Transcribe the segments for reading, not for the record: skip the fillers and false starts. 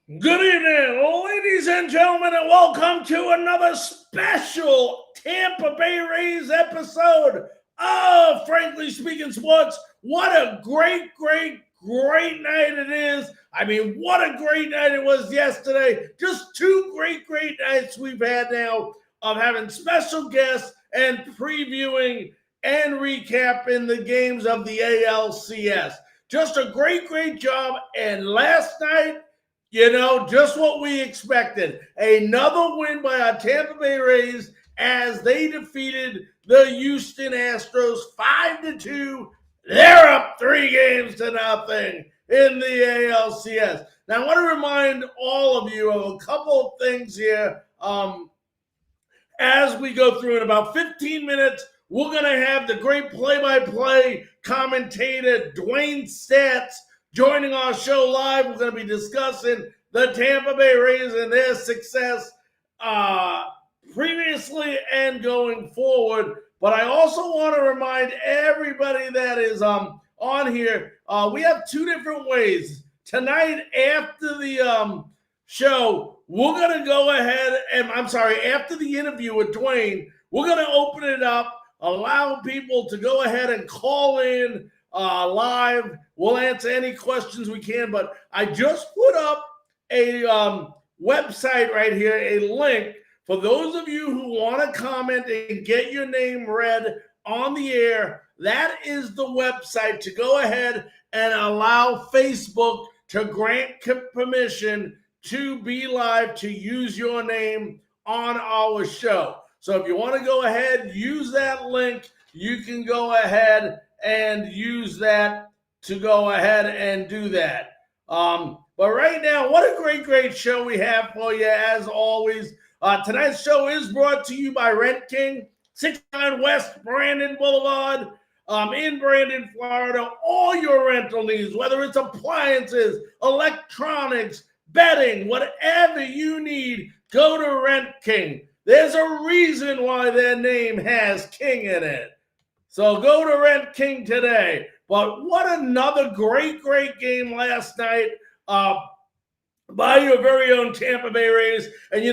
Good evening, ladies and gentlemen, and welcome to another special Tampa Bay Rays episode of Frankly Speaking Sports. What a great night it is. I mean, what a great night it was yesterday. Just two great nights we've had now of having special guests and previewing and recapping the games of the ALCS. Just a great job. And last night, just what we expected. Another win by our Tampa Bay Rays as they defeated the Houston Astros 5-2. They're up 3-0 in the ALCS. Now, I want to remind all of you of a couple of things here. As we go through in about 15 minutes, we're going to have the great play-by-play commentator, Dewayne Staats, joining our show live. We're going to be discussing the Tampa Bay Rays and their success previously and going forward. But I also want to remind everybody that is on here, we have two different ways. Tonight, after the show, we're going to go ahead and, after the interview with Dewayne, we're going to open it up, allow people to go ahead and call in live. We'll answer any questions we can, but I just put up a website right here, a link for those of you who want to comment and get your name read on the air. That is the website to go ahead and allow Facebook to grant permission to be live, to use your name on our show. So if you want to go ahead, use that link. You can go ahead and use that to go ahead and do that. But right now, what a great show we have for you, as always. Tonight's show is brought to you by Rent King, 69 West Brandon Boulevard, in Brandon, Florida. All your rental needs, whether it's appliances, electronics, bedding, whatever you need, go to Rent King. There's a reason why their name has King in it. So go to Rent King today. But what another great game last night by your very own Tampa Bay Rays. And,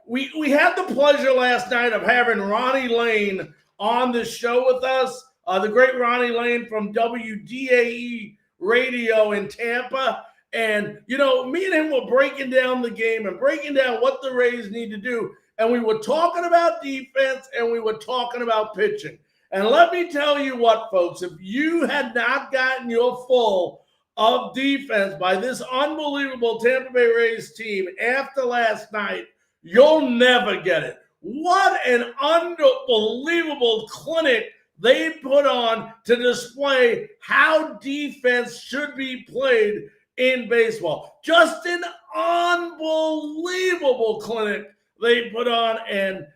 we had the pleasure last night of having Ronnie Lane on the show with us, the great Ronnie Lane from WDAE Radio in Tampa. And, me and him were breaking down the game and breaking down what the Rays need to do. And we were talking about defense and we were talking about pitching. And let me tell you what, folks, if you had not gotten your full of defense by this unbelievable Tampa Bay Rays team after last night, you'll never get it. What an unbelievable clinic they put on to display how defense should be played in baseball. Just an unbelievable clinic they put on. And,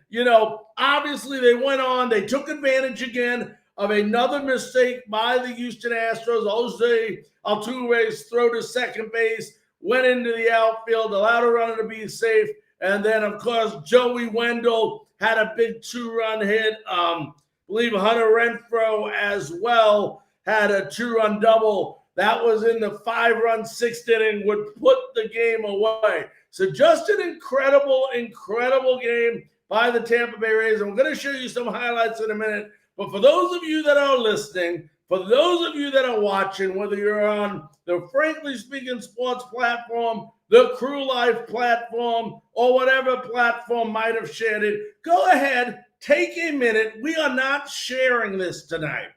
obviously they went on, they took advantage again of another mistake by the Houston Astros. Jose Altuve's throw to second base, went into the outfield, allowed a runner to be safe. And then, of course, Joey Wendell had a big 2-run hit. I believe Hunter Renfroe as well had a 2-run double. That was in the 5-run 6th inning, would put the game away. So just an incredible game by the Tampa Bay Rays. I'm going to show you some highlights in a minute. But for those of you that are listening, for those of you that are watching, whether you're on the Frankly Speaking Sports platform, the Crew Life platform, or whatever platform might have shared it, go ahead, take a minute. We are not sharing this tonight.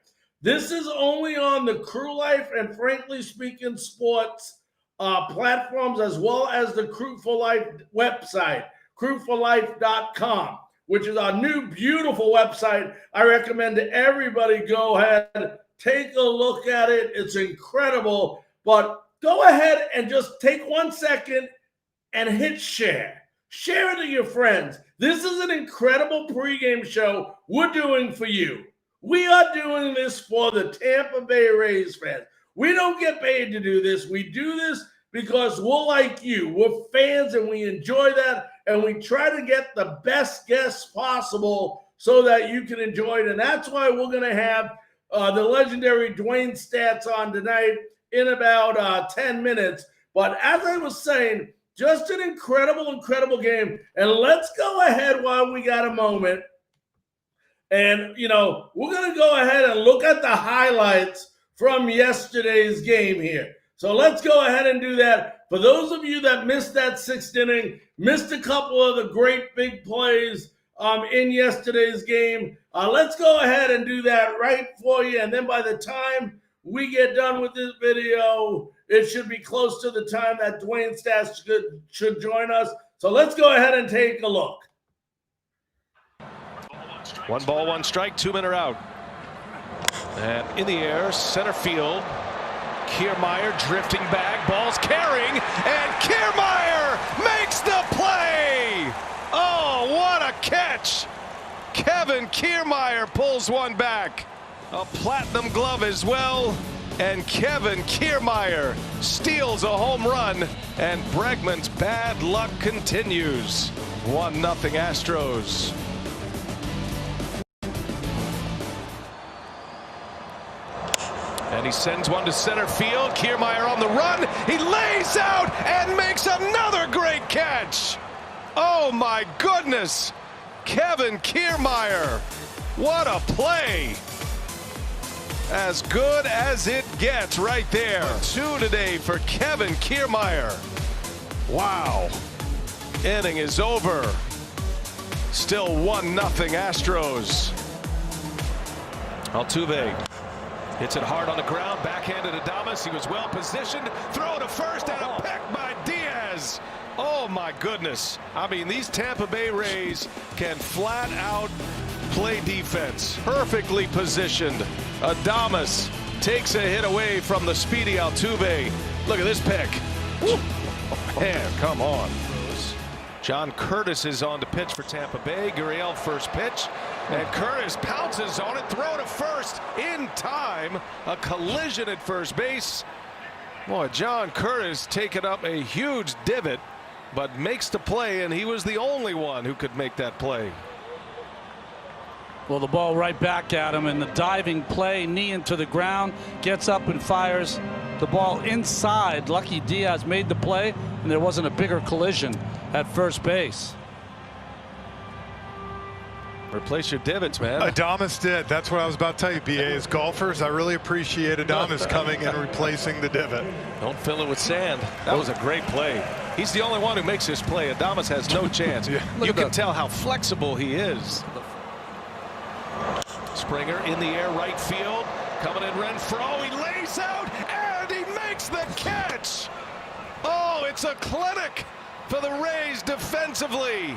This is only on the Crew Life and Frankly Speaking Sports platforms, as well as the Crew for Life website, crewforlife.com, which is our new beautiful website. I recommend to everybody go ahead, take a look at it. It's incredible. But go ahead and just take 1 second and hit share. Share it to your friends. This is an incredible pregame show we're doing for you. We are doing this for the Tampa Bay Rays fans. We don't get paid to do this. We do this because we're like you. We're fans and we enjoy that. And we try to get the best guests possible so that you can enjoy it. And that's why we're going to have the legendary Dewayne Staats on tonight in about 10 minutes. But as I was saying, just an incredible game. And let's go ahead while we got a moment. And, we're going to go ahead and look at the highlights from yesterday's game here. So let's go ahead and do that. For those of you that missed that 6th inning, missed a couple of the great big plays in yesterday's game, let's go ahead and do that right for you. And then by the time we get done with this video, it should be close to the time that Dewayne Staats should join us. So let's go ahead and take a look. 1 ball, 1 strike, 2 men are out. And in the air, center field. Kiermaier drifting back, ball's carrying, and Kiermaier makes the play! Oh, what a catch! Kevin Kiermaier pulls one back. A platinum glove as well, and Kevin Kiermaier steals a home run, and Bregman's bad luck continues. 1-0 Astros. And he sends one to center field. Kiermaier on the run. He lays out and makes another great catch. Oh, my goodness. Kevin Kiermaier. What a play. As good as it gets right there. 2 today for Kevin Kiermaier. Wow. Inning is over. Still 1-0 Astros. Altuve hits it hard on the ground, backhanded Adames. He was well positioned. Throw to first and a pick by Diaz. Oh my goodness. I mean, these Tampa Bay Rays can flat out play defense. Perfectly positioned. Adames takes a hit away from the speedy Altuve. Look at this pick. Man, come on. John Curtis is on to pitch for Tampa Bay. Gurriel first pitch. And Curtis pounces on it. Throw to first in time. A collision at first base. Boy, John Curtis taking up a huge divot, but makes the play, and he was the only one who could make that play. Well, the ball right back at him, and the diving play, knee into the ground, gets up and fires the ball inside. Lucky Diaz made the play, and there wasn't a bigger collision at first base. Replace your divots, man. Adames did. That's what I was about to tell you, BA. As golfers, I really appreciate Adames coming and replacing the divot. Don't fill it with sand. That was a great play. He's the only one who makes this play. Adames has no chance. Yeah. You can tell how flexible he is. Springer in the air, right field. Coming in Renfroe. He lays out, and he makes the catch. Oh, it's a clinic for the Rays defensively.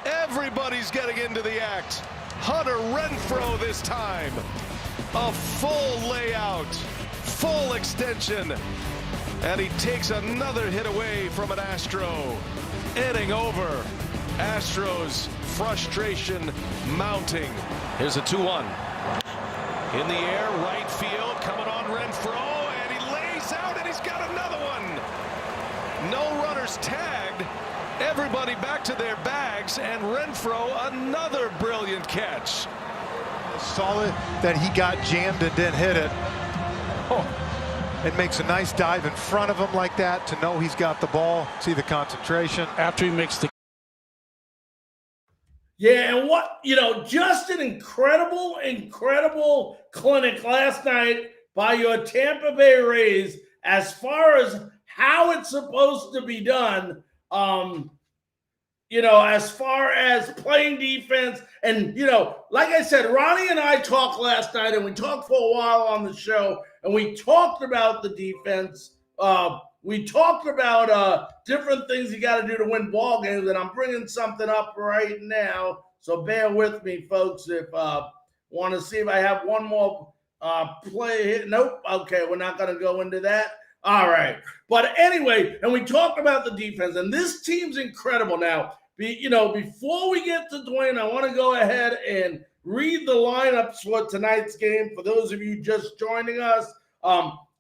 Everybody's getting into the act. Hunter Renfroe this time. A full layout, full extension. And he takes another hit away from an Astro. Inning over. Astros frustration mounting. Here's a 2-1. In the air, right field, coming on Renfroe, and he lays out, and he's got another one. No runners tagged. Everybody back to their bags, and Renfroe another brilliant catch. Saw it that he got jammed and didn't hit it. Oh, it makes a nice dive in front of him like that to know he's got the ball. See the concentration. After he makes the... Yeah, and what, just an incredible clinic last night by your Tampa Bay Rays as far as how it's supposed to be done. As far as playing defense and, like I said, Ronnie and I talked last night and we talked for a while on the show and we talked about the defense. We talked about different things you got to do to win ball games, and I'm bringing something up right now. So bear with me, folks, if want to see if I have one more play here. Nope. Okay, we're not going to go into that. All right. But anyway, and we talked about the defense, and this team's incredible. Now, before we get to Dewayne, I want to go ahead and read the lineups for tonight's game for those of you just joining us.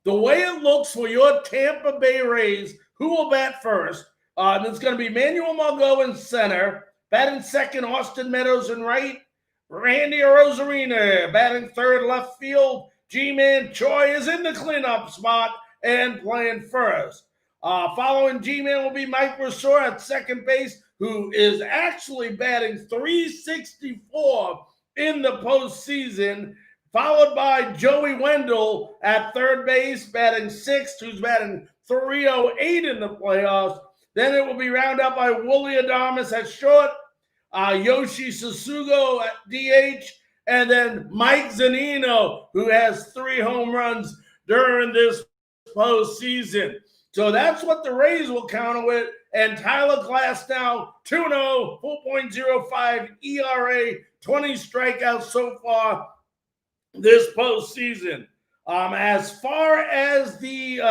The way it looks for your Tampa Bay Rays, who will bat first? It's going to be Manuel Margot in center. Batting second, Austin Meadows in right. Randy Arozarena batting third, left field. G-Man Choi is in the cleanup spot and playing first. Following G-Man will be Mike Brasseur at second base, who is actually batting .364 in the postseason, followed by Joey Wendell at third base, batting sixth, who's batting .308 in the playoffs. Then it will be rounded up by Willie Adames at short, Yoshi Susugo at DH, and then Mike Zunino, who has 3 home runs during this postseason. So that's what the Rays will counter with. And Tyler Glasnow, 2-0, 4.05 ERA, 20 strikeouts so far this postseason. As far as the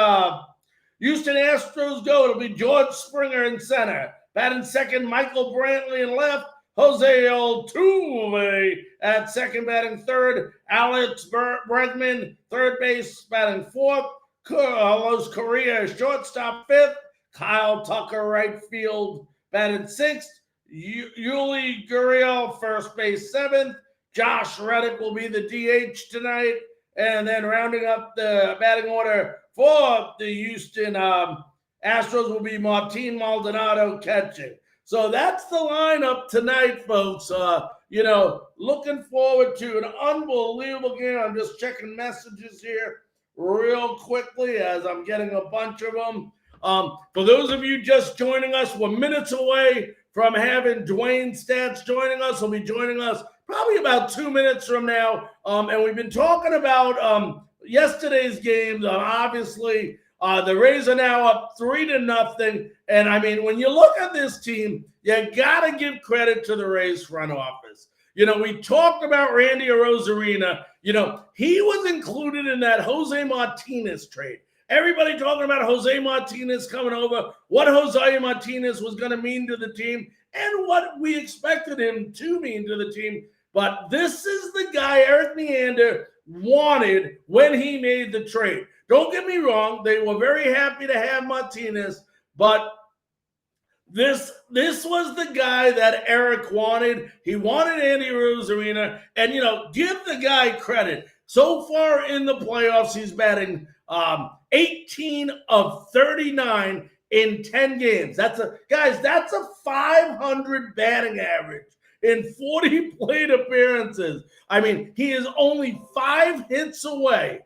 Houston Astros go, it'll be George Springer in center. Batting second, Michael Brantley in left. Jose Altuve at second, batting third. Alex Bregman, third base, batting fourth. Carlos Correa, shortstop, fifth. Kyle Tucker, right field, batting sixth. Yuli Gurriel, first base, seventh. Josh Reddick will be the DH tonight. And then rounding up the batting order for the Houston Astros will be Martin Maldonado catching. So that's the lineup tonight, folks. Looking forward to an unbelievable game. I'm just checking messages here real quickly as I'm getting a bunch of them. For those of you just joining us, we're minutes away from having Dewayne Staats joining us. He'll be joining us probably about 2 minutes from now. And we've been talking about yesterday's games. Obviously, the Rays are now up 3-0. And I mean, when you look at this team, you got to give credit to the Rays front office. We talked about Randy Arozarena. He was included in that Jose Martinez trade. Everybody talking about Jose Martinez coming over, what Jose Martinez was going to mean to the team, and what we expected him to mean to the team. But this is the guy Eric Neander wanted when he made the trade. Don't get me wrong, they were very happy to have Martinez, but this was the guy that Eric wanted. He wanted Andy Arozarena, and give the guy credit. So far in the playoffs, he's batting 18 of 39 in 10 games. That's a 500 batting average in 40 plate appearances. I mean, he is only 5 hits away.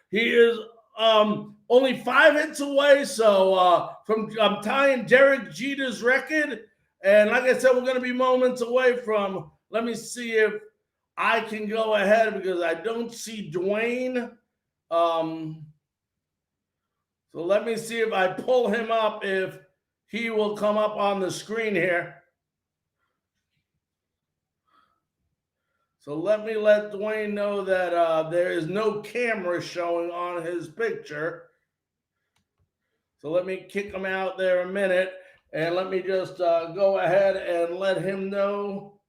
He is only 5 hits away. So from tying Derek Jeter's record. And like I said, we're going to be moments away from, let me see if I can go ahead because I don't see Dewayne. So let me see if I pull him up, if he will come up on the screen here. So let me let Dewayne know that there is no camera showing on his picture. So let me kick him out there a minute, and let me just go ahead and let him know.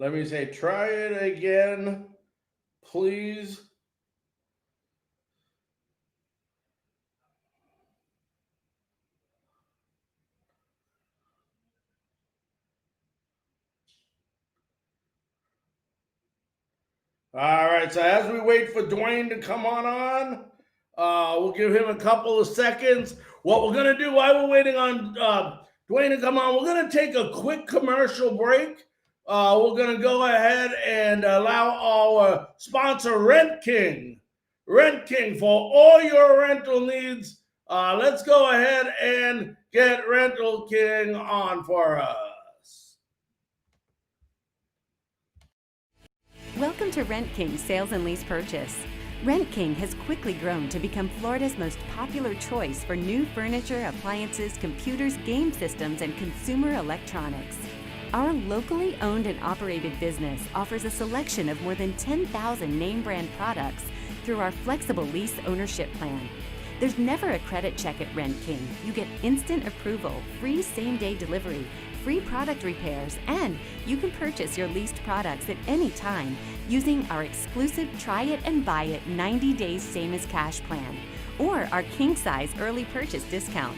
Let me say, try it again, please. All right, so as we wait for Dewayne to come on, we'll give him a couple of seconds. What we're going to do while we're waiting on Dewayne to come on, we're going to take a quick commercial break. We're going to go ahead and allow our sponsor, Rent King. Rent King, for all your rental needs. Let's go ahead and get Rental King on for us. Welcome to Rent King Sales and Lease Purchase. Rent King has quickly grown to become Florida's most popular choice for new furniture, appliances, computers, game systems, and consumer electronics. Our locally owned and operated business offers a selection of more than 10,000 name brand products through our flexible lease ownership plan. There's never a credit check at Rent King. You get instant approval, free same-day delivery, free product repairs, and you can purchase your leased products at any time using our exclusive Try It and Buy It 90 days same as cash plan or our king size early purchase discount.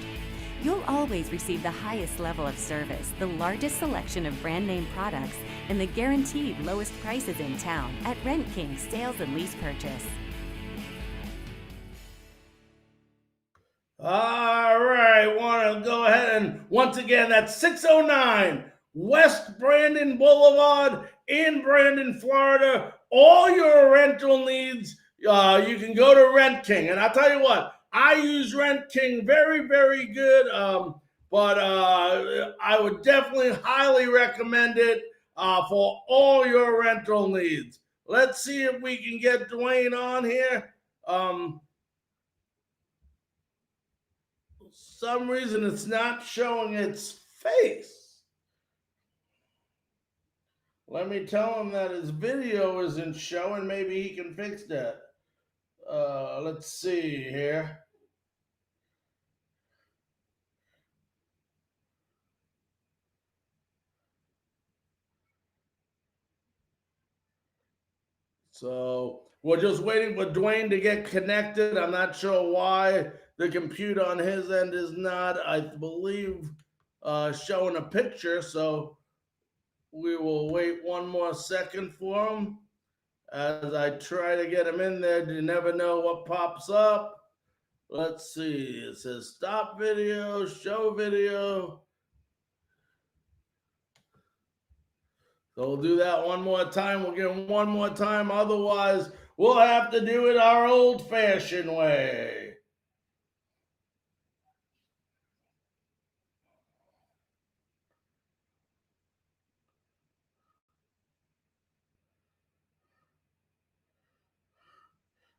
You'll always receive the highest level of service, the largest selection of brand name products, and the guaranteed lowest prices in town at Rent King Sales and Lease Purchase. All right, want to go ahead and once again, that's 609 West Brandon Boulevard in Brandon, Florida. All your rental needs, you can go to Rent King. And I'll tell you what, I use Rent King, very, very good. But I would definitely highly recommend it for all your rental needs. Let's see if we can get Dewayne on here. For some reason it's not showing its face. Let me tell him that his video isn't showing. Maybe he can fix that. Let's see here. So we're just waiting for Dewayne to get connected. I'm not sure why the computer on his end is not, I believe, showing a picture. So we will wait one more second for him as I try to get him in there. You never know what pops up. Let's see. It says stop video, show video. So we'll do that one more time. We'll give him one more time. Otherwise, we'll have to do it our old-fashioned way.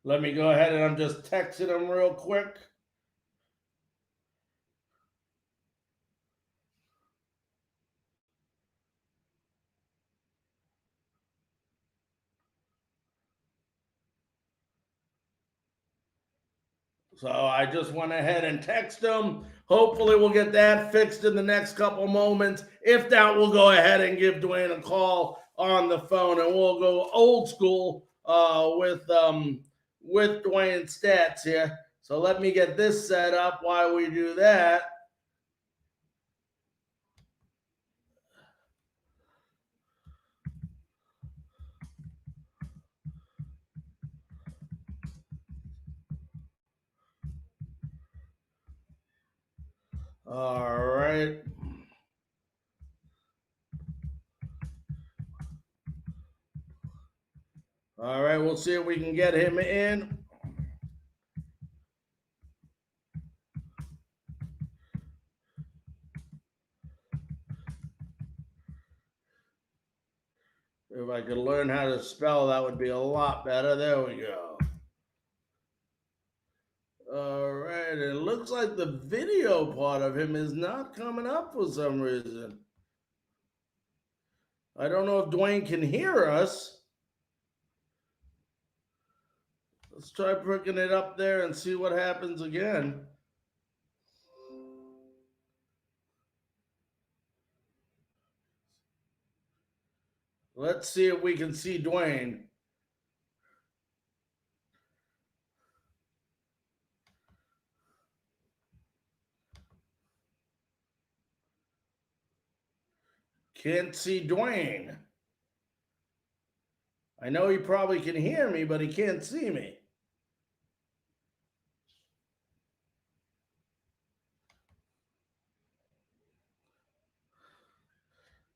Let me go ahead and I'm just texting him real quick. So I just went ahead and texted him. Hopefully we'll get that fixed in the next couple moments. If not, we'll go ahead and give Dewayne a call on the phone, and we'll go old school with Dewayne Staats here. So let me get this set up while we do that. All right. All right, we'll see if we can get him in. If I could learn how to spell, that would be a lot better. There we go. All right, it looks like the video part of him is not coming up for some reason. I don't know if Dewayne can hear us. Let's try picking it up there and see what happens again. Let's see if we can see Dewayne. Can't see Dewayne. I know he probably can hear me, but he can't see me.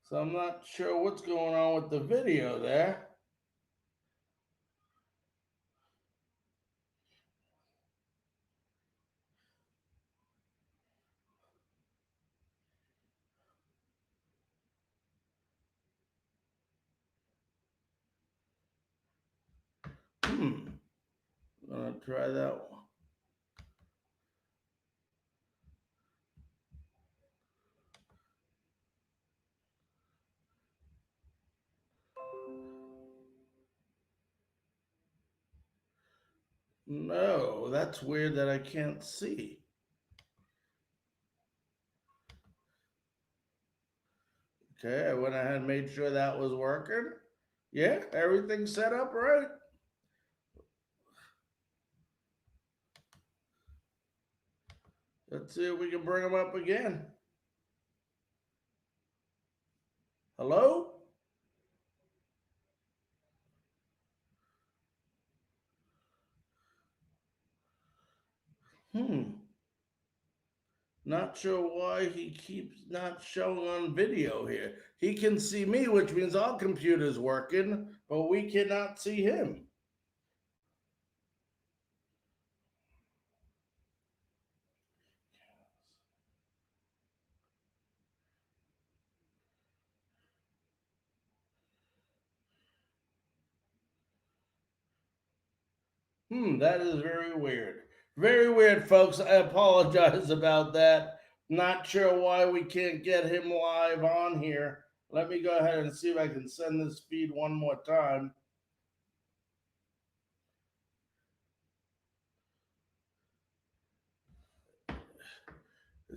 So I'm not sure what's going on with the video there. I'm gonna try that one. No, that's weird that I can't see. Okay, I went ahead and made sure that was working. Yeah, everything's set up right. Let's see if we can bring him up again. Hello? Not sure why he keeps not showing on video here. He can see me, which means our computer's working, but we cannot see him. That is very weird. Very weird, folks. I apologize about that. Not sure why we can't get him live on here. Let me go ahead and see if I can send this feed one more time.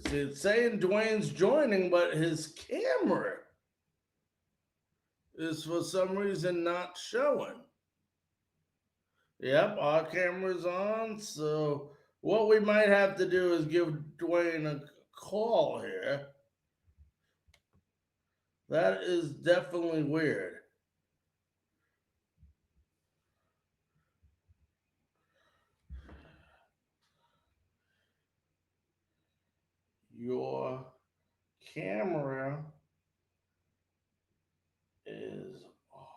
It's saying Dwayne's joining, but his camera is for some reason not showing. Yep, our camera's on. So what we might have to do is give Dwayne a call here. That is definitely weird. Your camera is off.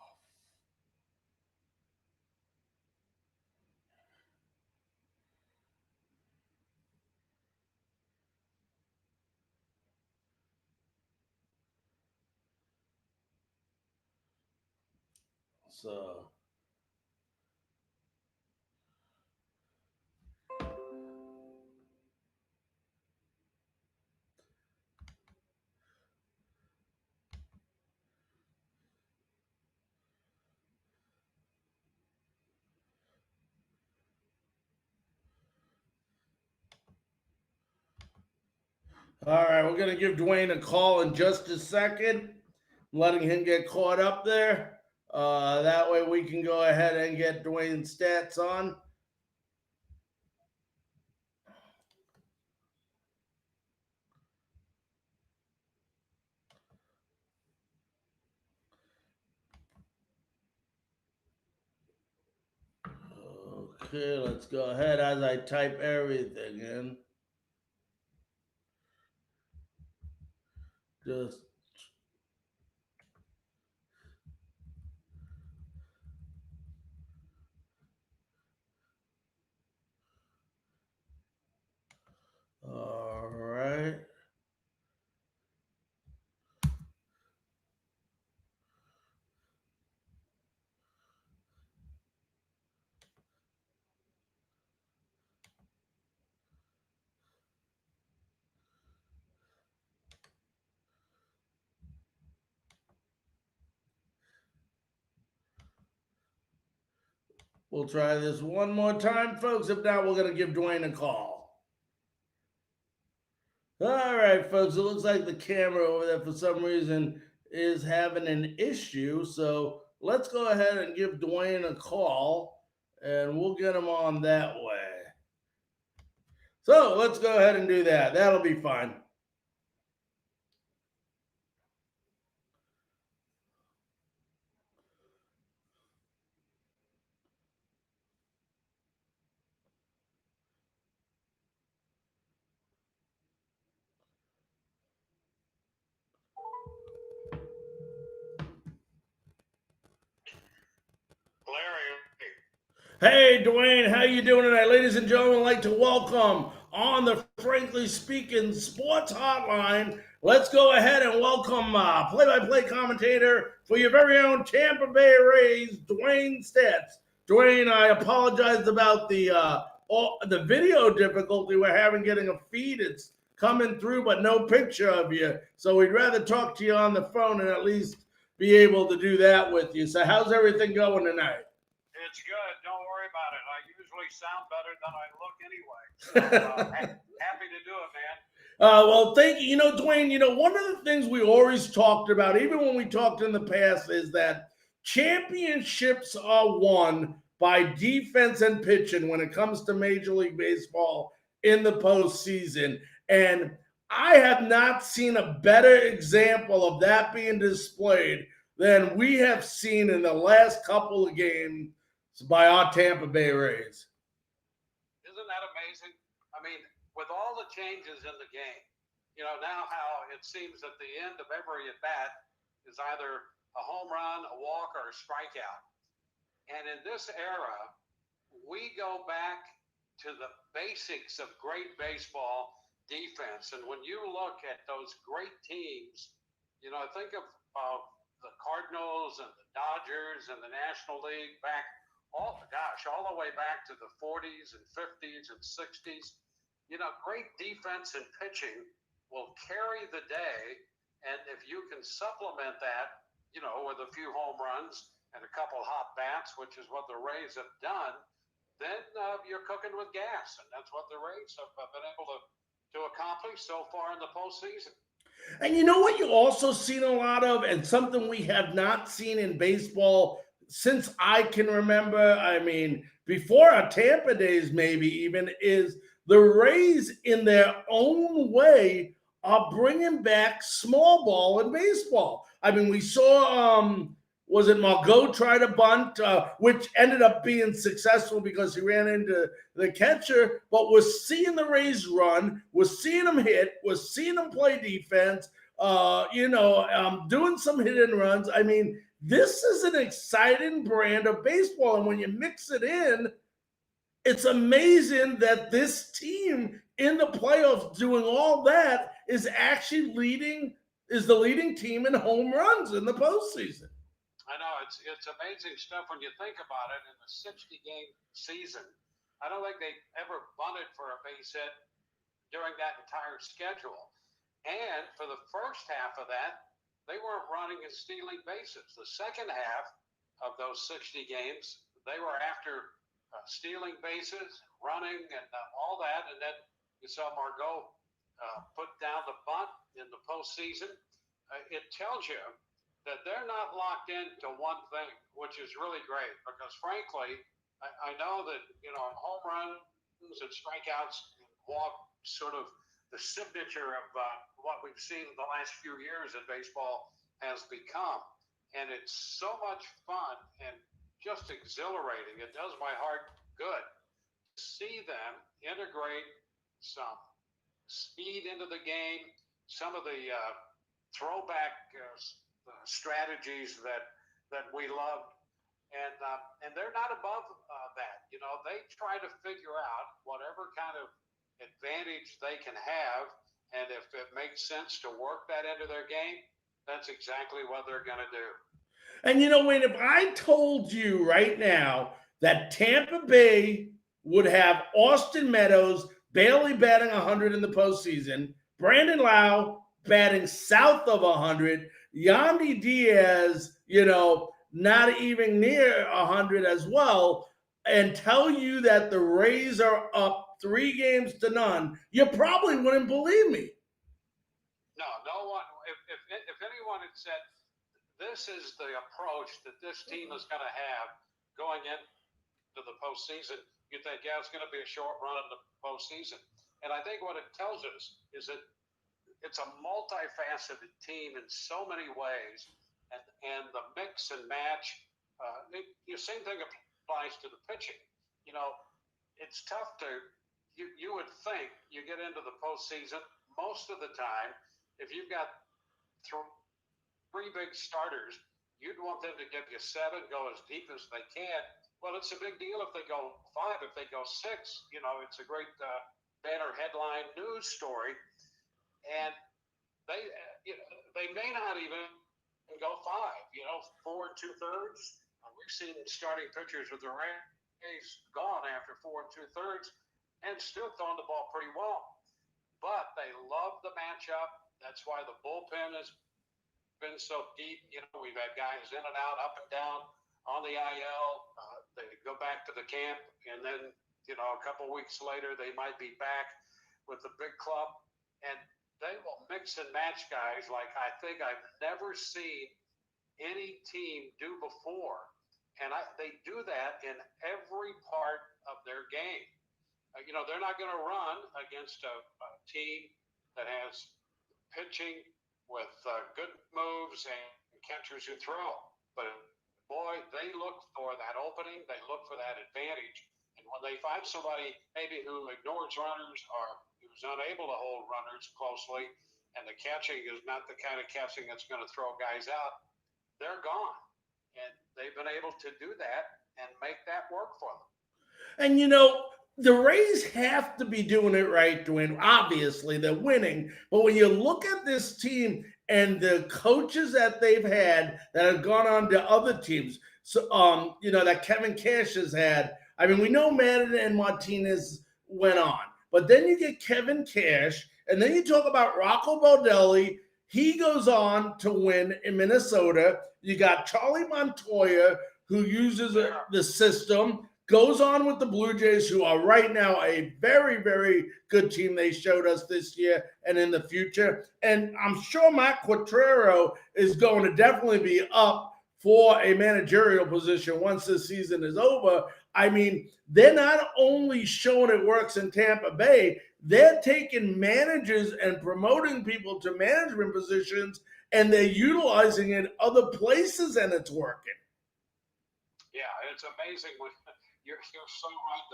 So all right, we're going to give Dwayne a call in just a second, letting him get caught up there. That way we can go ahead and get Dewayne Staats on. Okay, let's go ahead as I type everything in. Just all right. We'll try this one more time, folks. If not, we're going to give Dwayne a call. All right, folks. It looks like the camera over there, for some reason, is having an issue. So let's go ahead and give Dwayne a call, and we'll get him on that way. So let's go ahead and do that. That'll be fine. Hey, Dwayne, how you doing tonight? Ladies and gentlemen, I'd like to welcome on the Frankly Speaking Sports Hotline. Let's go ahead and welcome play-by-play commentator for your very own Tampa Bay Rays, Dewayne Staats. Dwayne, I apologize about the video difficulty we're having getting a feed. It's coming through, but no picture of you. So we'd rather talk to you on the phone and at least be able to do that with you. So how's everything going tonight? It's good. Don't worry about it. I usually sound better than I look anyway. So, happy to do it, man. Well, thank you. Dwayne, one of the things we always talked about, even when we talked in the past, is that championships are won by defense and pitching when it comes to Major League Baseball. in the postseason. And I have not seen a better example of that being displayed than we have seen in the last couple of games by our Tampa Bay Rays. Isn't that amazing? I mean, with all the changes in the game, now how it seems at the end of every at-bat is either a home run, a walk, or a strikeout. And in this era, we go back to the basics of great baseball defense. And when you look at those great teams, think of the Cardinals and the Dodgers and the National League back, all the way back to the 40s and 50s and 60s. Great defense and pitching will carry the day. And if you can supplement that, with a few home runs and a couple hot bats, which is what the Rays have done, then you're cooking with gas. And that's what the Rays have been able to accomplish so far in the postseason. And you know what you also seen a lot of, and something we have not seen in baseball since I can remember, I mean, before our Tampa days maybe even, is the Rays in their own way are bringing back small ball in baseball. I mean, we saw, was it Margot try to bunt, which ended up being successful because he ran into the catcher, but we're seeing the Rays run, we're seeing them hit, we're seeing them play defense, doing some hit and runs. I mean, this is an exciting brand of baseball, and when you mix it in, it's amazing that this team in the playoffs doing all that is actually the leading team in home runs in the postseason. I know it's amazing stuff when you think about it. In the 60-game season, I don't think they ever bunted for a base hit during that entire schedule. And for the first half of that, they weren't running and stealing bases. The second half of those 60 games, they were after stealing bases, running, and all that. And then you saw Margot put down the bunt in the postseason. It tells you that they're not locked into one thing, which is really great. Because frankly, I know that home runs and strikeouts and walk sort of the signature of what we've seen the last few years in baseball has become. And it's so much fun and just exhilarating. It does my heart good to see them integrate some speed into the game, some of the throwback strategies that we love. And they're not above that. They try to figure out whatever kind of advantage they can have, and if it makes sense to work that into their game, that's exactly what they're going to do. And Wayne, if I told you right now that Tampa Bay would have Austin Meadows barely batting 100 in the postseason, Brandon Lau batting south of 100, Yandy Diaz, not even near 100 as well, and tell you that the Rays are up 3-0, you probably wouldn't believe me. No one. If anyone had said this is the approach that this team is going to have going into the postseason, you think, yeah, it's going to be a short run in the postseason. And I think what it tells us is that it's a multifaceted team in so many ways, and the mix and match. The same thing applies to the pitching. It's tough to. You would think you get into the postseason most of the time, if you've got three big starters, you'd want them to give you 7, go as deep as they can. Well, it's a big deal if they go 5. If they go 6, it's a great banner headline news story. And they may not even go 5. 4 2/3. We've seen starting pitchers with the Rays gone after 4 2/3 and still throwing the ball pretty well. But they love the matchup. That's why the bullpen has been so deep. We've had guys in and out, up and down on the IL. They go back to the camp, and then a couple weeks later they might be back with the big club, and they will mix and match guys like I think I've never seen any team do before. And they do that in every part of their game. they're not going to run against a team that has pitching with good moves and catchers who throw. But boy, they look for that opening. They look for that advantage. And when they find somebody maybe who ignores runners or who's unable to hold runners closely, and the catching is not the kind of catching that's going to throw guys out, they're gone. And they've been able to do that and make that work for them. And the Rays have to be doing it right, Dwayne. Obviously, they're winning. But when you look at this team and the coaches that they've had that have gone on to other teams, so that Kevin Cash has had. I mean, we know Madden and Martinez went on, but then you get Kevin Cash, and then you talk about Rocco Baldelli. He goes on to win in Minnesota. You got Charlie Montoya, who uses the system, goes on with the Blue Jays, who are right now a very, very good team. They showed us this year and in the future. And I'm sure Matt Quatrero is going to definitely be up for a managerial position once this season is over. I mean, they're not only showing it works in Tampa Bay, they're taking managers and promoting people to management positions, and they're utilizing it other places, and it's working. Yeah, it's amazing. You're so right.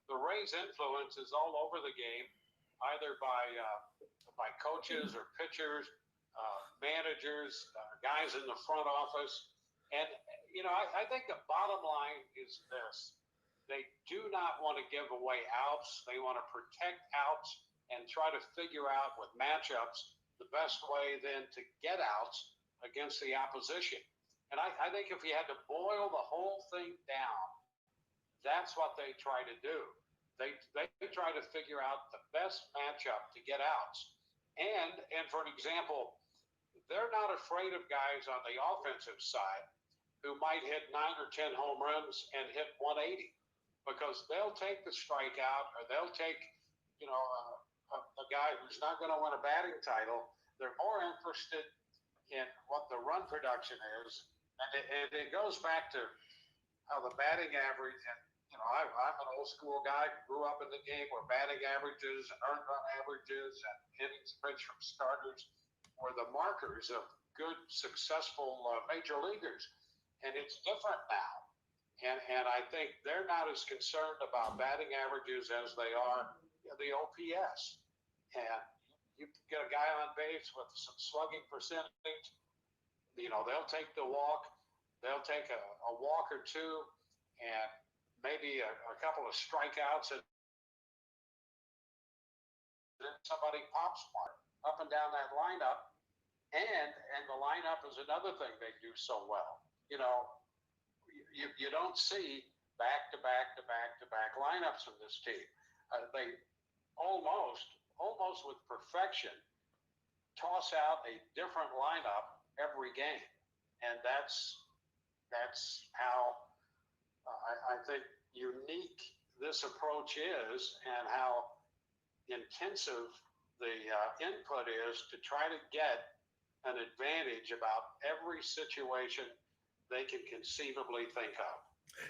The Rays' influence is all over the game, either by coaches or pitchers, managers, guys in the front office. And, I think the bottom line is this. They do not want to give away outs. They want to protect outs and try to figure out with matchups the best way then to get outs against the opposition. And I think if you had to boil the whole thing down, that's what they try to do. They try to figure out the best matchup to get outs. And for an example, they're not afraid of guys on the offensive side who might hit 9 or 10 home runs and hit 180, because they'll take the strikeout, or they'll take, a guy who's not going to win a batting title. They're more interested in what the run production is. And it goes back to how the batting average, and I'm an old school guy, grew up in the game where batting averages, earned run averages, and innings pitched from starters were the markers of good, successful major leaguers. And it's different now. And I think they're not as concerned about batting averages as they are the OPS. And you get a guy on base with some slugging percentage, they'll take the walk. They'll take a walk or two and maybe a couple of strikeouts, and then somebody pops one up and down that lineup. And the lineup is another thing they do so well. You don't see back-to-back lineups from this team. They almost with perfection toss out a different lineup every game, and that's how I think unique this approach is, and how intensive the input is to try to get an advantage about every situation they can conceivably think of.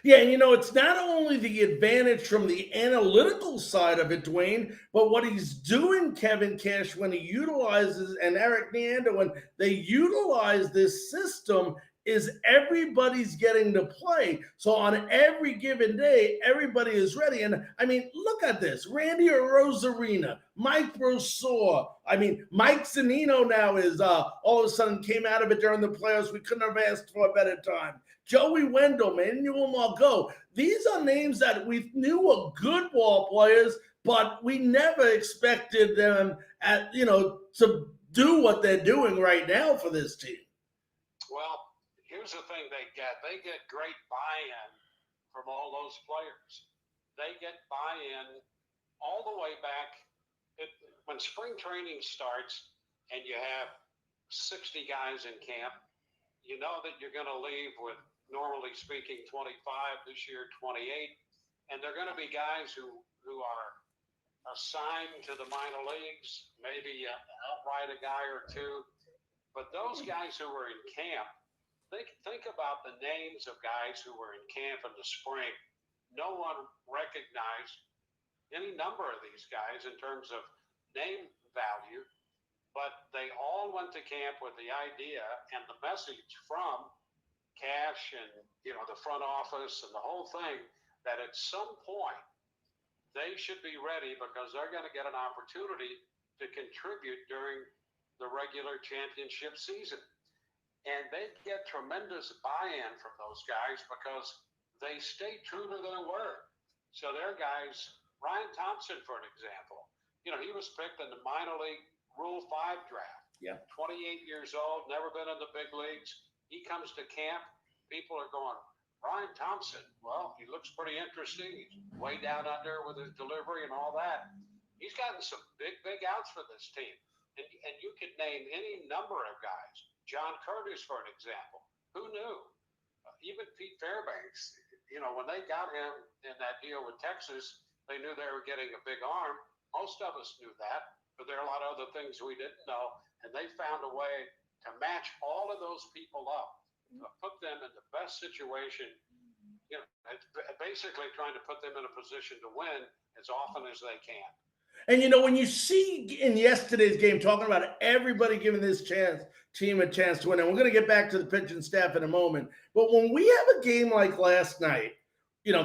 Yeah, it's not only the advantage from the analytical side of it, Dwayne, but what he's doing, Kevin Cash, when he utilizes, and Eric Neander, when they utilize this system, is everybody's getting to play. So on every given day, everybody is ready. And I mean, look at this. Randy Rosarina, Mike Brosseau. I mean, Mike Zunino now is all of a sudden came out of it during the playoffs. We couldn't have asked for a better time. Joey Wendell, Manuel Margot. These are names that we knew were good ball players, but we never expected them to do what they're doing right now for this team. Well, here's the thing they get great buy-in from all those players. They get buy-in all the way back. When spring training starts and you have 60 guys in camp, you know that you're going to leave with, normally speaking, 25, this year 28, and they're going to be guys who are assigned to the minor leagues, maybe outright a guy or two. But those guys who were in camp, think about the names of guys who were in camp in the spring. No one recognized any number of these guys in terms of name value, but they all went to camp with the idea and the message from Cash and, the front office and the whole thing, that at some point they should be ready because they're going to get an opportunity to contribute during the regular championship season. And they get tremendous buy-in from those guys because they stay true to their word. So their guys, Ryan Thompson, for an example, he was picked in the minor league Rule 5 draft. Yeah. 28 years old, never been in the big leagues. He comes to camp. People are going, Ryan Thompson, well, he looks pretty interesting. He's way down under with his delivery and all that. He's gotten some big outs for this team. And you could name any number of guys. John Curtis, for an example. Who knew? Even Pete Fairbanks, when they got him in that deal with Texas, they knew they were getting a big arm. Most of us knew that, but there are a lot of other things we didn't know. And they found a way to match all of those people up, to put them in the best situation, it's basically trying to put them in a position to win as often as they can. And when you see in yesterday's game, talking about everybody giving this team a chance to win, and we're going to get back to the pitching staff in a moment, but when we have a game like last night,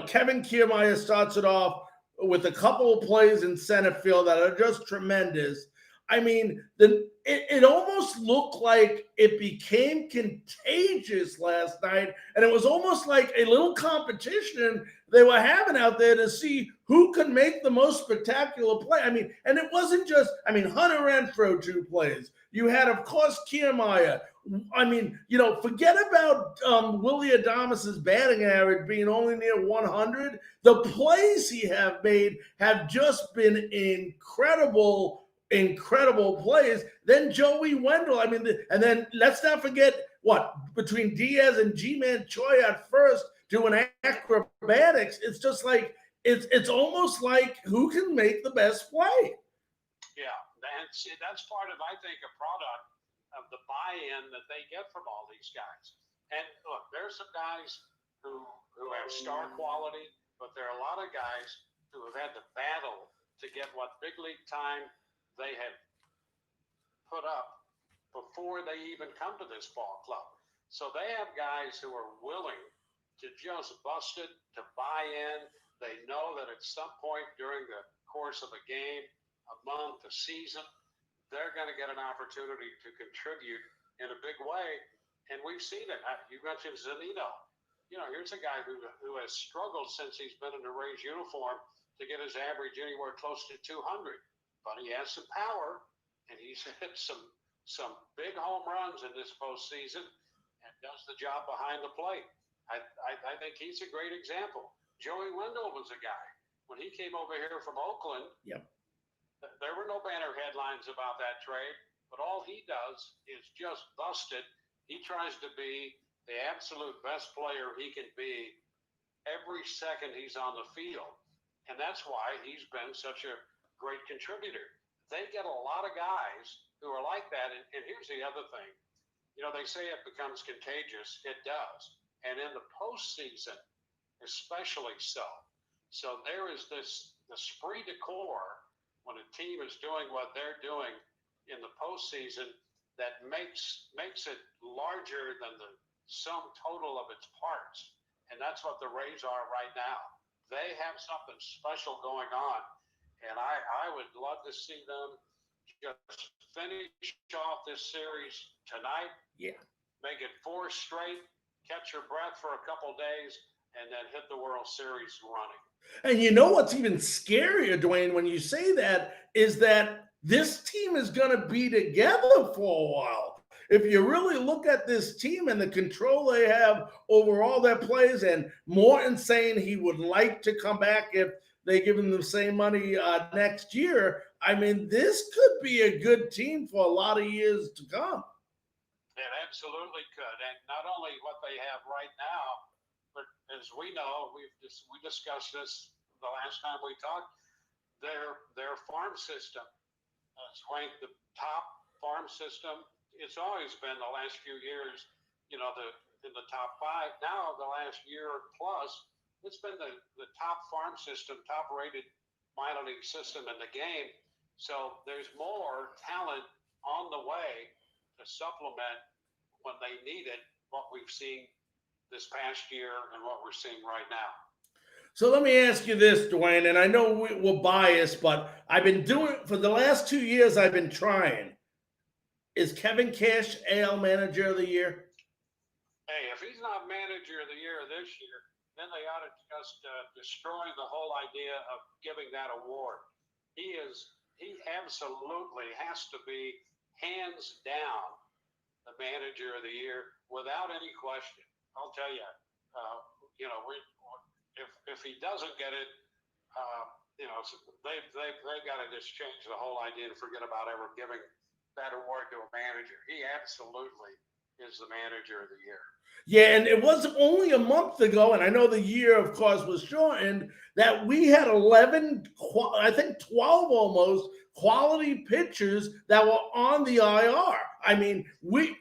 Kevin Kiermaier starts it off with a couple of plays in center field that are just tremendous. I mean, it almost looked like it became contagious last night, and it was almost like a little competition they were having out there to see who could make the most spectacular play. I mean, and it wasn't just, Hunter Renfroe 2 plays. You had, of course, Kiermaier. I mean, forget about Willie Adames' batting average being only near 100. The plays he have made have just been incredible plays. Then Joey Wendell. And then let's not forget between Diaz and G-Man Choi at first doing acrobatics. It's just like it's almost like who can make the best play. Yeah, that's part of, I think, a product of the buy-in that they get from all these guys. And look, there's some guys who have star quality, but there are a lot of guys who have had to battle to get what big league time they had put up before they even come to this ball club. So they have guys who are willing to just bust it, to buy in. They know that at some point during the course of a game, a month, a season, they're going to get an opportunity to contribute in a big way. And we've seen it. You mentioned Zunino. Here's a guy who has struggled since he's been in the Rays uniform to get his average anywhere close to 200. But he has some power, and he's hit some big home runs in this postseason and does the job behind the plate. I think he's a great example. Joey Wendell was a guy. When he came over here from Oakland, Yep. There were no banner headlines about that trade, but all he does is just bust it. He tries to be the absolute best player he can be every second he's on the field. And that's why he's been such a great contributor. They get a lot of guys who are like that. And here's the other thing. They say it becomes contagious. It does. And in the postseason, especially so. So there is this esprit de corps when a team is doing what they're doing in the postseason that makes it larger than the sum total of its parts. And that's what the Rays are right now. They have something special going on. And I would love to see them just finish off this series tonight. Yeah. Make it 4 straight, catch your breath for a couple days, and then hit the World Series running. And what's even scarier, Dewayne, when you say that, is that this team is going to be together for a while. If you really look at this team and the control they have over all their plays, and Morton saying he would like to come back if they give him the same money next year, this could be a good team for a lot of years to come. It absolutely could. And not only what they have right now, but as we know, we discussed this the last time we talked, their farm system is ranked the top farm system. It's always been the last few years, in the top 5. Now, the last year plus, it's been the top farm system, top rated minor league system in the game. So there's more talent on the way to supplement when they need it, what we've seen this past year and what we're seeing right now. So let me ask you this, Dewayne, and I know we're biased, but I've been doing for the last 2 years. I've been trying. Is Kevin Cash AL Manager of the Year? Hey, if he's not Manager of the Year this year, then they ought to just destroy the whole idea of giving that award. He absolutely has to be hands down the Manager of the Year without any question. I'll tell you, if he doesn't get it, they've got to just change the whole idea and forget about ever giving that award to a manager. He absolutely is the Manager of the Year. Yeah, and it was only a month ago, and I know the year, of course, was shortened, that we had 11, I think 12 almost, quality pitchers that were on the IR. I mean, we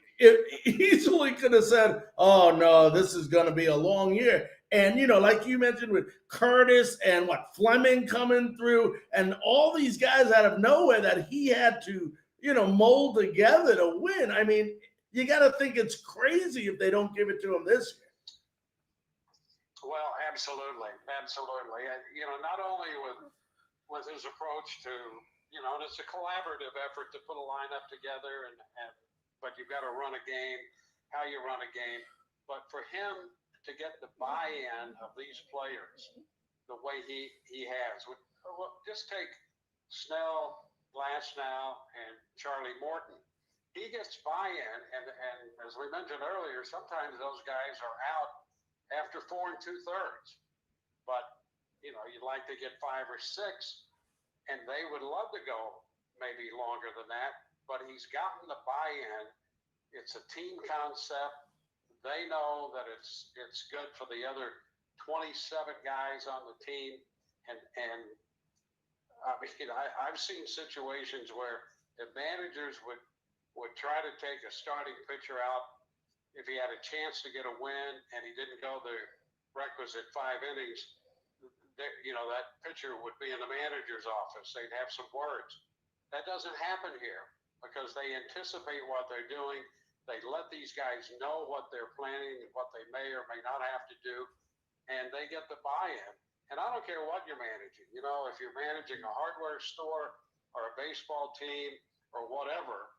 easily could have said, oh, no, this is going to be a long year. And, like you mentioned with Curtis and Fleming coming through and all these guys out of nowhere that he had to, mold together to win. I mean, you got to think it's crazy if they don't give it to him this year. Well, absolutely. Not only with his approach to, and it's a collaborative effort to put a lineup together, but you've got to run a game, how you run a game. But for him to get the buy-in of these players the way he has, just take Snell, Glasnow, and Charlie Morton. He gets buy-in, and as we mentioned earlier, sometimes those guys are out after 4 2/3. But you'd like to get 5 or 6, and they would love to go maybe longer than that. But he's gotten the buy-in. It's a team concept. They know that it's good for the other 27 guys on the team, and I've seen situations where the managers would try to take a starting pitcher out if he had a chance to get a win and he didn't go the requisite 5 innings. That pitcher would be in the manager's office. They'd have some words. That doesn't happen here because they anticipate what they're doing. They let these guys know what they're planning and what they may or may not have to do, and they get the buy-in. And I don't care what you're managing. If you're managing a hardware store or a baseball team or whatever,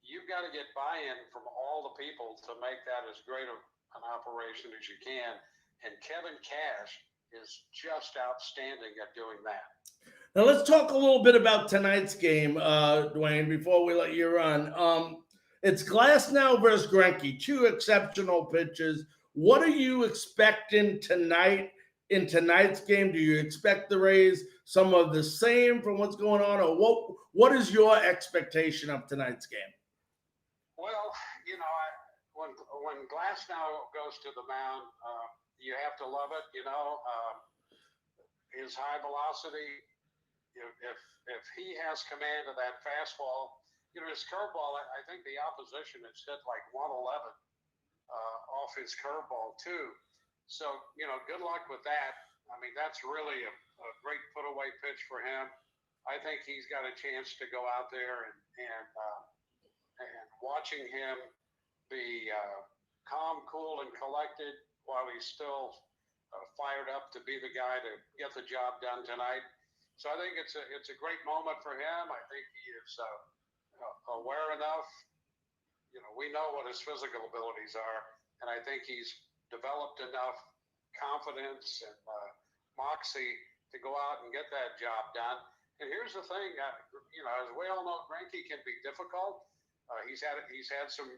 you've got to get buy-in from all the people to make that as great an operation as you can. And Kevin Cash is just outstanding at doing that. Now let's talk a little bit about tonight's game, Dewayne, before we let you run. It's Glasnow versus Greinke, 2 exceptional pitchers. What are you expecting tonight in tonight's game? Do you expect the Rays some of the same from what's going on, or what is your expectation of tonight's game? Well, when Glasnow goes to the mound, you have to love it. His high velocity. If he has command of that fastball, his curveball. I think the opposition has hit like 111 off his curveball too. So good luck with that. I mean, that's really a great put-away pitch for him. I think he's got a chance to go out there and watching him be calm, cool, and collected while he's still fired up to be the guy to get the job done tonight. So I think it's a great moment for him. I think he is aware enough. We know what his physical abilities are, and I think he's developed enough confidence and moxie to go out and get that job done. And here's the thing, as we all know, Greinke can be difficult. He's had some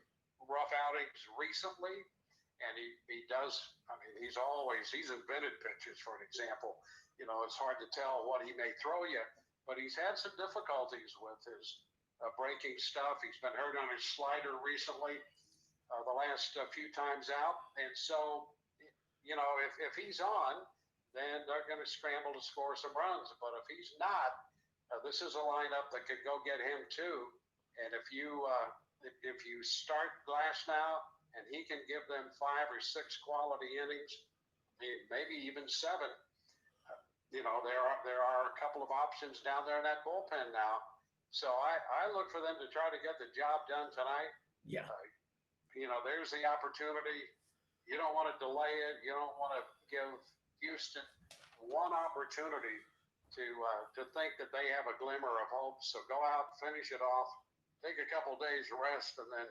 rough outings recently, and he does. I mean, he's invented pitches, for an example. It's hard to tell what he may throw you, but he's had some difficulties with his breaking stuff. He's been hurt on his slider recently, the last few times out, and so if he's on, then they're going to scramble to score some runs. But if he's not, this is a lineup that could go get him too. And if you start Glasnow and he can give them 5 or 6 quality innings, maybe even 7, there are a couple of options down there in that bullpen now. So I look for them to try to get the job done tonight. Yeah. There's the opportunity. You don't want to delay it. You don't want to give Houston one opportunity to think that they have a glimmer of hope. So go out, finish it off, take a couple days rest, and then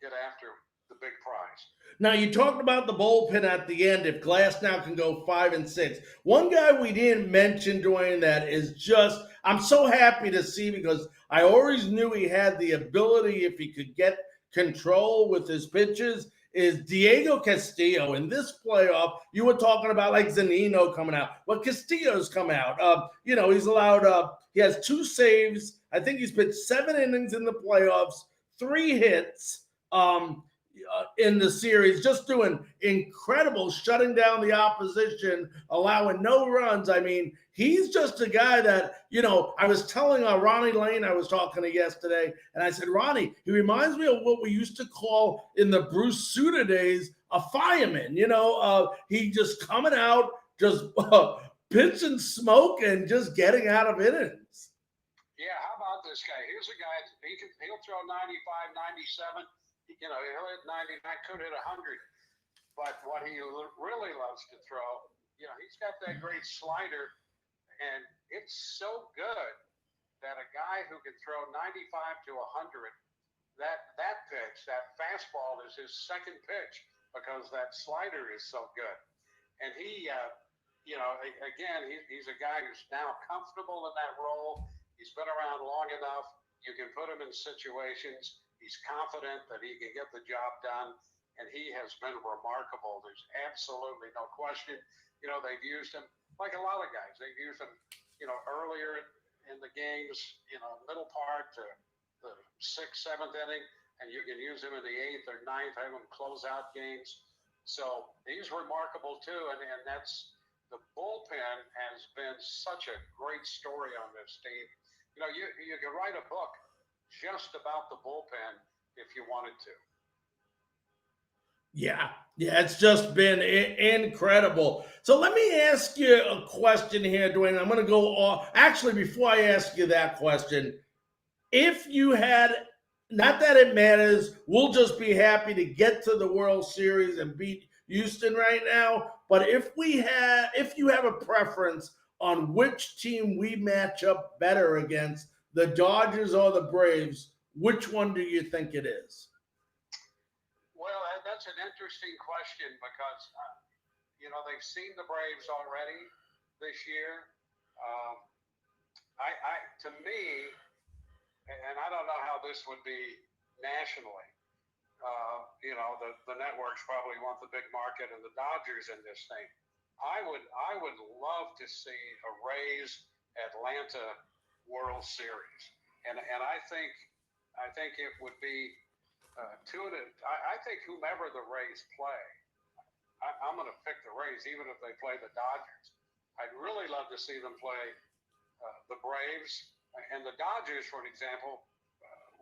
get after the big prize. Now, you talked about the bullpen at the end. If Glass now can go 5 and 6. One guy we didn't mention, Dewayne, that is just, I'm so happy to see, because I always knew he had the ability, if he could get control with his pitches, is Diego Castillo. In this playoff, you were talking about like Zunino coming out. Well, Castillo's come out. He's allowed, he has 2 saves. I think he's pitched 7 innings in the playoffs, 3 hits. In the series, just doing incredible, shutting down the opposition, allowing no runs. I mean, he's just a guy that, I was telling Ronnie Lane, I was talking to yesterday, and I said, Ronnie, he reminds me of what we used to call in the Bruce Sutter days, a fireman. He just coming out, just pitching smoke and just getting out of innings. Yeah, how about this guy? Here's a guy, he'll throw 95, 97. He'll hit 99, could hit 100. But what he really loves to throw, he's got that great slider, and it's so good that a guy who can throw 95 to 100, that pitch, that fastball is his second pitch, because that slider is so good. And he, again, he's a guy who's now comfortable in that role. He's been around long enough. You can put him in situations. He's confident that he can get the job done, and he has been remarkable. There's absolutely no question. They've used him like a lot of guys. They've used him, earlier in the games, middle part to the 6th, 7th inning, and you can use him in the 8th or 9th, have him close out games. So he's remarkable too, and that's the bullpen has been such a great story on this team. You could write a book just about the bullpen if you wanted to. Yeah, it's just been incredible. So let me ask you a question here, Dewayne. I'm going to go off. Actually, before I ask you that question, if you had, not that it matters, we'll just be happy to get to the World Series and beat Houston right now. But if you have a preference on which team we match up better against, the Dodgers or the Braves, which one do you think it is? Well, that's an interesting question, because, they've seen the Braves already this year. To me, and I don't know how this would be nationally, the networks probably want the big market and the Dodgers in this thing. I would love to see a Rays Atlanta World Series, and I think it would be I think whomever the Rays play, I'm going to pick the Rays even if they play the Dodgers. I'd really love to see them play the Braves and the Dodgers, for an example.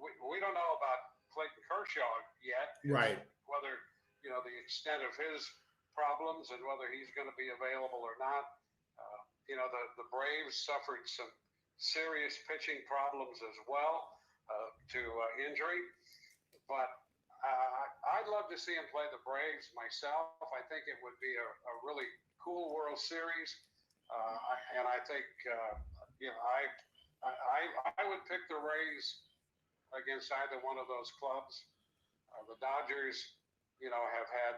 We don't know about Clayton Kershaw yet, right? Whether the extent of his problems and whether he's going to be available or not. The Braves suffered some serious pitching problems as well to injury, but I'd love to see him play the Braves myself. I think it would be a really cool World Series, and I think I would pick the Rays against either one of those clubs. The Dodgers, have had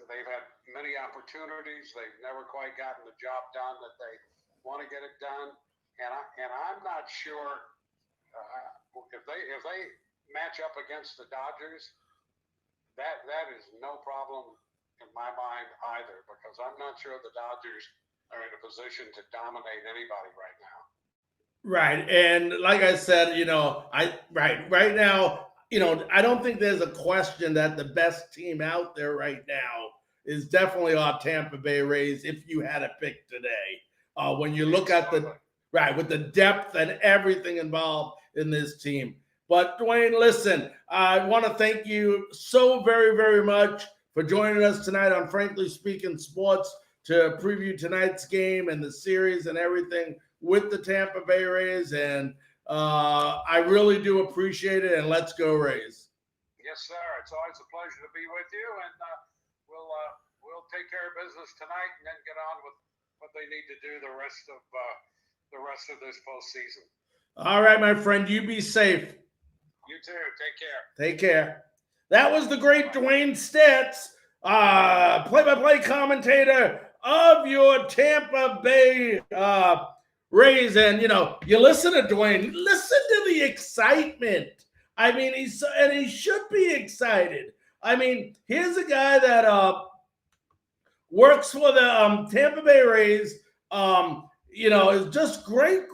they've had many opportunities. They've never quite gotten the job done that they want to get it done. And I'm not sure if they match up against the Dodgers, that is no problem in my mind either, because I'm not sure the Dodgers are in a position to dominate anybody right now. Right, and like I said, right now, I don't think there's a question that the best team out there right now is definitely our Tampa Bay Rays. If you had a pick today, when you look at with the depth and everything involved in this team. But Dewayne, listen, I want to thank you so very, very much for joining us tonight on Frankly Speaking Sports. to preview tonight's game and the series and everything with the Tampa Bay Rays. And I really do appreciate it. And let's go Rays. Yes, sir. It's always a pleasure to be with you, and we'll take care of business tonight and then get on with what they need to do the rest of this postseason. All right, my friend. You be safe. You too. Take care. Take care. That was the great Dewayne Staats, play-by-play commentator of your Tampa Bay Rays. And, you listen to Dewayne. Listen to the excitement. I mean, he should be excited. I mean, here's a guy that works for the Tampa Bay Rays, is just great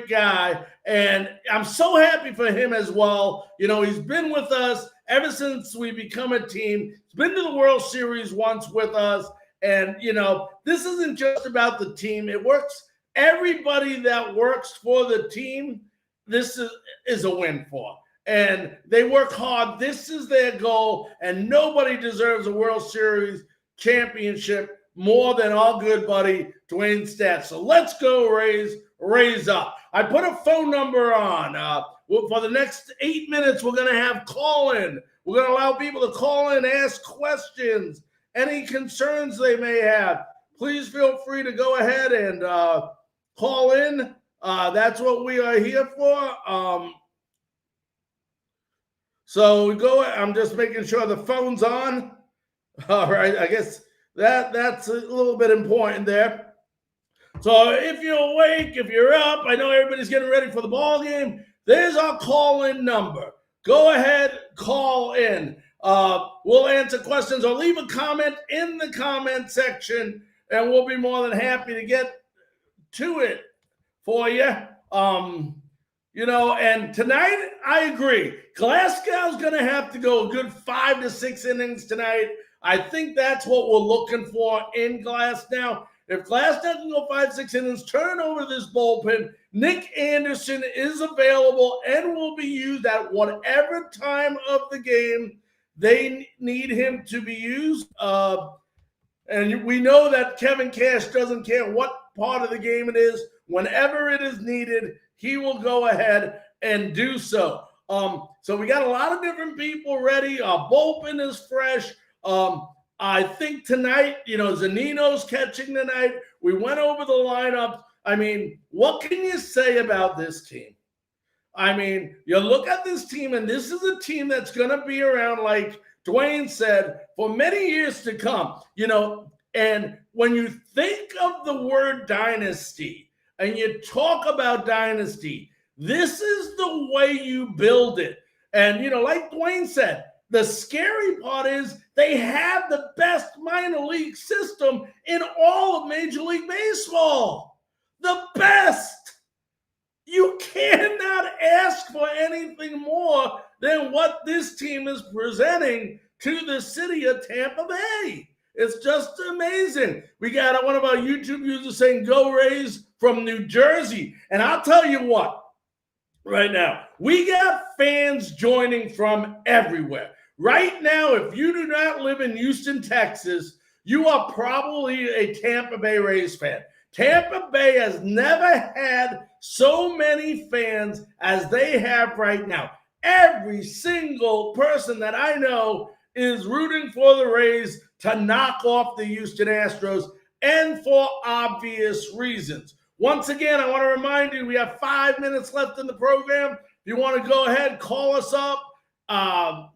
guy. And I'm so happy for him as well. He's been with us ever since we become a team. He's been to the World Series once with us. And, this isn't just about the team. It works. Everybody that works for the team, this is a win for. And they work hard. This is their goal. And nobody deserves a World Series championship more than our good buddy Dewayne Staats. So let's go Rays. Raise up. I put a phone number on. For the next 8 minutes, we're going to have call-in. We're going to allow people to call in, ask questions, any concerns they may have. Please feel free to go ahead and call in. That's what we are here for. So we go. I'm just making sure the phone's on. All right. I guess that's a little bit important there. So if you're awake, if you're up, I know everybody's getting ready for the ball game. There's our call-in number. Go ahead, call in. We'll answer questions or leave a comment in the comment section, and we'll be more than happy to get to it for you. And tonight, I agree. Glasgow's going to have to go a good 5 to 6 innings tonight. I think that's what we're looking for in Glasgow. If Glasgow can go 5-6 innings, turn over this bullpen. Nick Anderson is available and will be used at whatever time of the game they need him to be used. And we know that Kevin Cash doesn't care what part of the game it is. Whenever it is needed, he will go ahead and do so. So we got a lot of different people ready. Our bullpen is fresh. I think tonight, Zunino's catching tonight. We went over the lineup. I mean, what can you say about this team? I mean, you look at this team, and this is a team that's going to be around, like Dewayne said, for many years to come. And when you think of the word dynasty and you talk about dynasty, this is the way you build it. And, like Dewayne said, the scary part is they have the best minor league system in all of Major League Baseball. The best. You cannot ask for anything more than what this team is presenting to the city of Tampa Bay. It's just amazing. We got one of our YouTube users saying, "Go Rays" from New Jersey. And I'll tell you what, right now, we got fans joining from everywhere. Right now, if you do not live in Houston, Texas, you are probably a Tampa Bay Rays fan. Tampa Bay has never had so many fans as they have right now. Every single person that I know is rooting for the Rays to knock off the Houston Astros, and for obvious reasons. Once again, I want to remind you, we have 5 minutes left in the program. If you want to go ahead, call us up.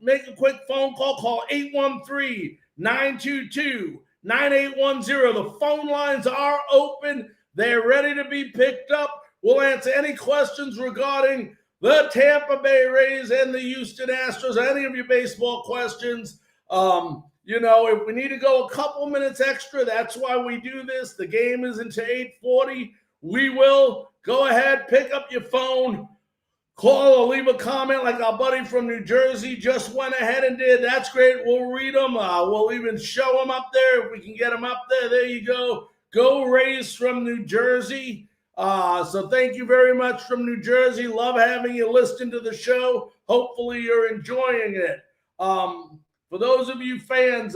Make a quick phone call. Call 813-922-9810. The phone lines are open. They're ready to be picked up. We'll answer any questions regarding the Tampa Bay Rays and the Houston Astros, any of your baseball questions. If we need to go a couple minutes extra, that's why we do this. The game is until 8:40. We will go ahead, pick up your phone, call or leave a comment like our buddy from New Jersey just went ahead and did. That's great. We'll read them. We'll even show them up there if we can get them up there. There you go. Go Rays from New Jersey. So thank you very much from New Jersey. Love having you listen to the show. Hopefully you're enjoying it. For those of you fans,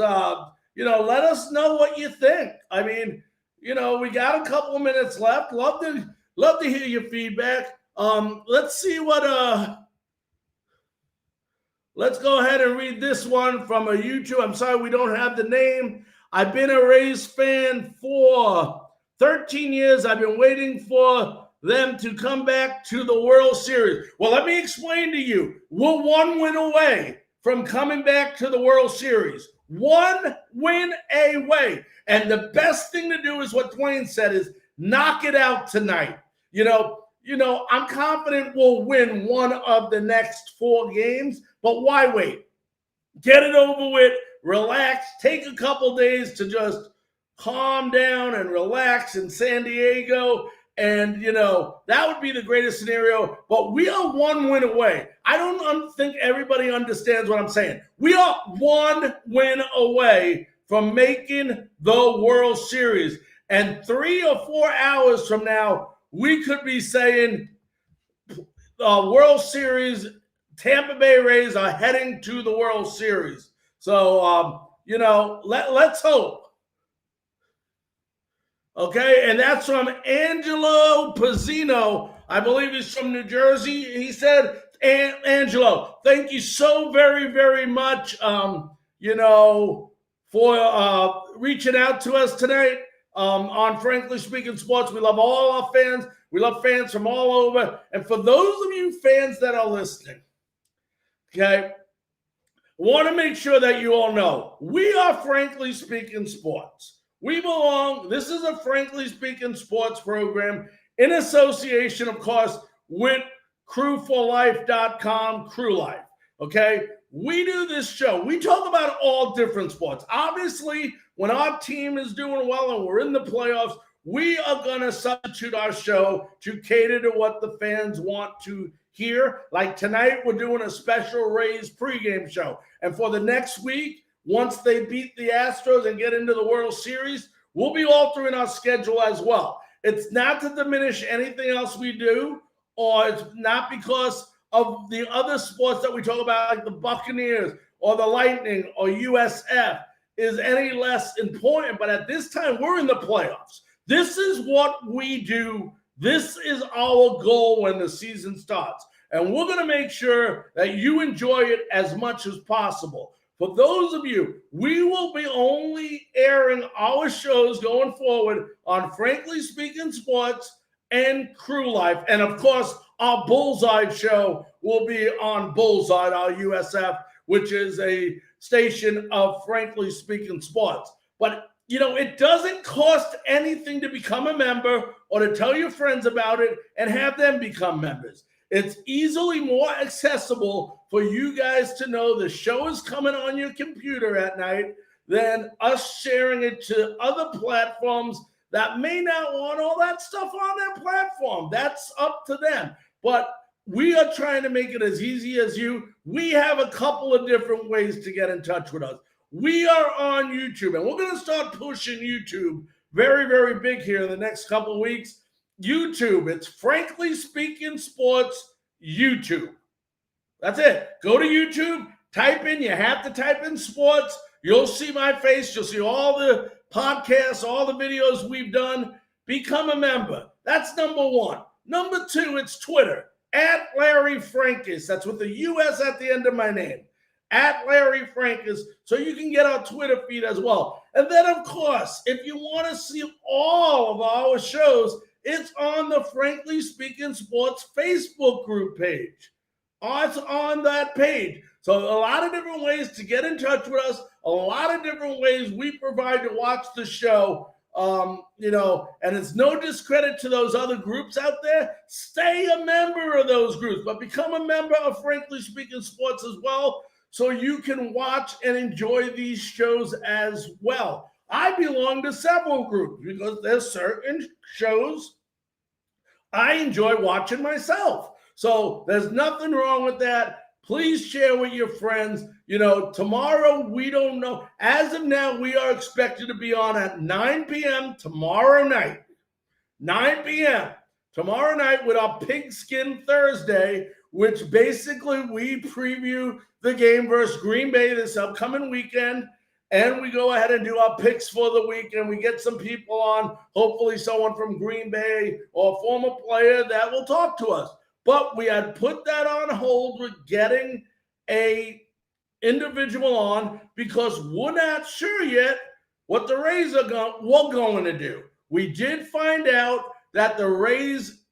let us know what you think. I mean, we got a couple of minutes left. Love to hear your feedback. Let's see what let's go ahead and read this one from a YouTube. I'm sorry we don't have the name. I've been a Rays fan for 13 years. I've been waiting for them to come back to the World Series. Well, let me explain to you. We're one win away from coming back to the World Series. One win away. And the best thing to do is what Dewayne said, is knock it out tonight. I'm confident we'll win one of the next 4 games, but why wait? Get it over with, relax, take a couple days to just calm down and relax in San Diego. And, that would be the greatest scenario. But we are one win away. I don't think everybody understands what I'm saying. We are one win away from making the World Series. And 3 or 4 hours from now, we could be saying World Series, Tampa Bay Rays are heading to the World Series. So, let's hope. Okay, and that's from Angelo Pizzino. I believe he's from New Jersey. He said, Angelo, thank you so very, very much, for reaching out to us tonight on Frankly Speaking Sports. We love all our fans. We love fans from all over. And for those of you fans that are listening, okay, want to make sure that you all know, we are Frankly Speaking Sports. We belong, this is a Frankly Speaking Sports program in association, of course, with crewforlife.com, Crew Life, okay? We do this show. We talk about all different sports. Obviously, when our team is doing well and we're in the playoffs, we are going to substitute our show to cater to what the fans want to hear. Like tonight, we're doing a special Rays pregame show. And for the next week, once they beat the Astros and get into the World Series, we'll be altering our schedule as well. It's not to diminish anything else we do, or it's not because of the other sports that we talk about, like the Buccaneers or the Lightning or USF, is any less important. But at this time, we're in the playoffs. This is what we do. This is our goal when the season starts. And we're going to make sure that you enjoy it as much as possible. For those of you, we will be only airing our shows going forward on Frankly Speaking Sports and Crew Life. And, of course, our Bullseye show will be on Bullseye, our USF, which is a station of Frankly Speaking Sports. But, it doesn't cost anything to become a member or to tell your friends about it and have them become members. It's easily more accessible for you guys to know the show is coming on your computer at night than us sharing it to other platforms that may not want all that stuff on their platform. That's up to them. But we are trying to make it as easy as you. We have a couple of different ways to get in touch with us. We are on YouTube, and we're going to start pushing YouTube very, very big here in the next couple of weeks. YouTube, it's Frankly Speaking Sports YouTube. That's it. Go to YouTube, you have to type in sports. You'll see my face. You'll see all the podcasts, all the videos we've done. Become a member. That's number 1. Number 2, it's Twitter, @LarryFrankus. That's with the U.S. at the end of my name. @LarryFrankus, so you can get our Twitter feed as well. And then, of course, if you want to see all of our shows, it's on the Frankly Speaking Sports Facebook group page. It's on that page. So a lot of different ways to get in touch with us, a lot of different ways we provide to watch the show. And it's no discredit to those other groups out there. Stay a member of those groups, but become a member of Frankly Speaking Sports as well, so you can watch and enjoy these shows as well. I belong to several groups because there's certain shows I enjoy watching myself. So there's nothing wrong with that. Please share with your friends. Tomorrow, we don't know. As of now, we are expected to be on at 9 p.m. tomorrow night. 9 p.m. tomorrow night with our Pigskin Thursday, which basically we preview the game versus Green Bay this upcoming weekend. and we go ahead and do our picks for the week, and we get some people on, hopefully someone from Green Bay or a former player that will talk to us. But we had put that on hold with getting a individual on because we're not sure yet what the Rays are going to do. We did find out that the Rays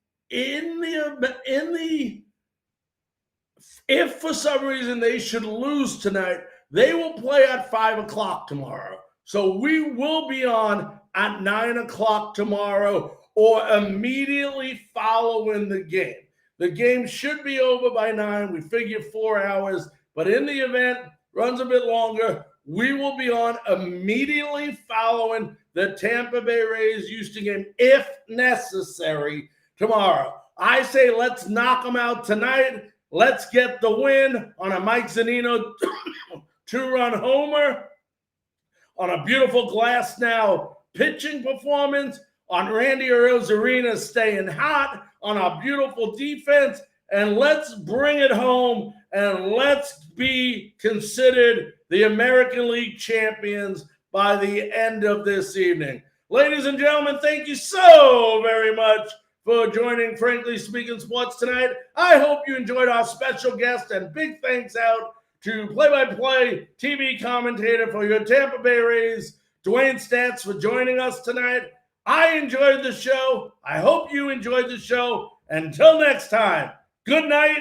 if for some reason they should lose tonight, they will play at 5 o'clock tomorrow. So we will be on at 9 o'clock tomorrow or immediately following the game. The game should be over by 9. We figure 4 hours. But in the event, runs a bit longer, we will be on immediately following the Tampa Bay Rays Houston game, if necessary, tomorrow. I say let's knock them out tonight. Let's get the win on a Mike Zunino 2-run homer, on a beautiful Glass Now pitching performance, on Randy Arozarena staying hot, on a beautiful defense, and let's bring it home and let's be considered the American League champions by the end of this evening. Ladies and gentlemen, thank you so very much for joining Frankly Speaking Sports tonight. I hope you enjoyed our special guest, and big thanks out to play-by-play TV commentator for your Tampa Bay Rays, Dewayne Staats, for joining us tonight. I enjoyed the show. I hope you enjoyed the show. Until next time, good night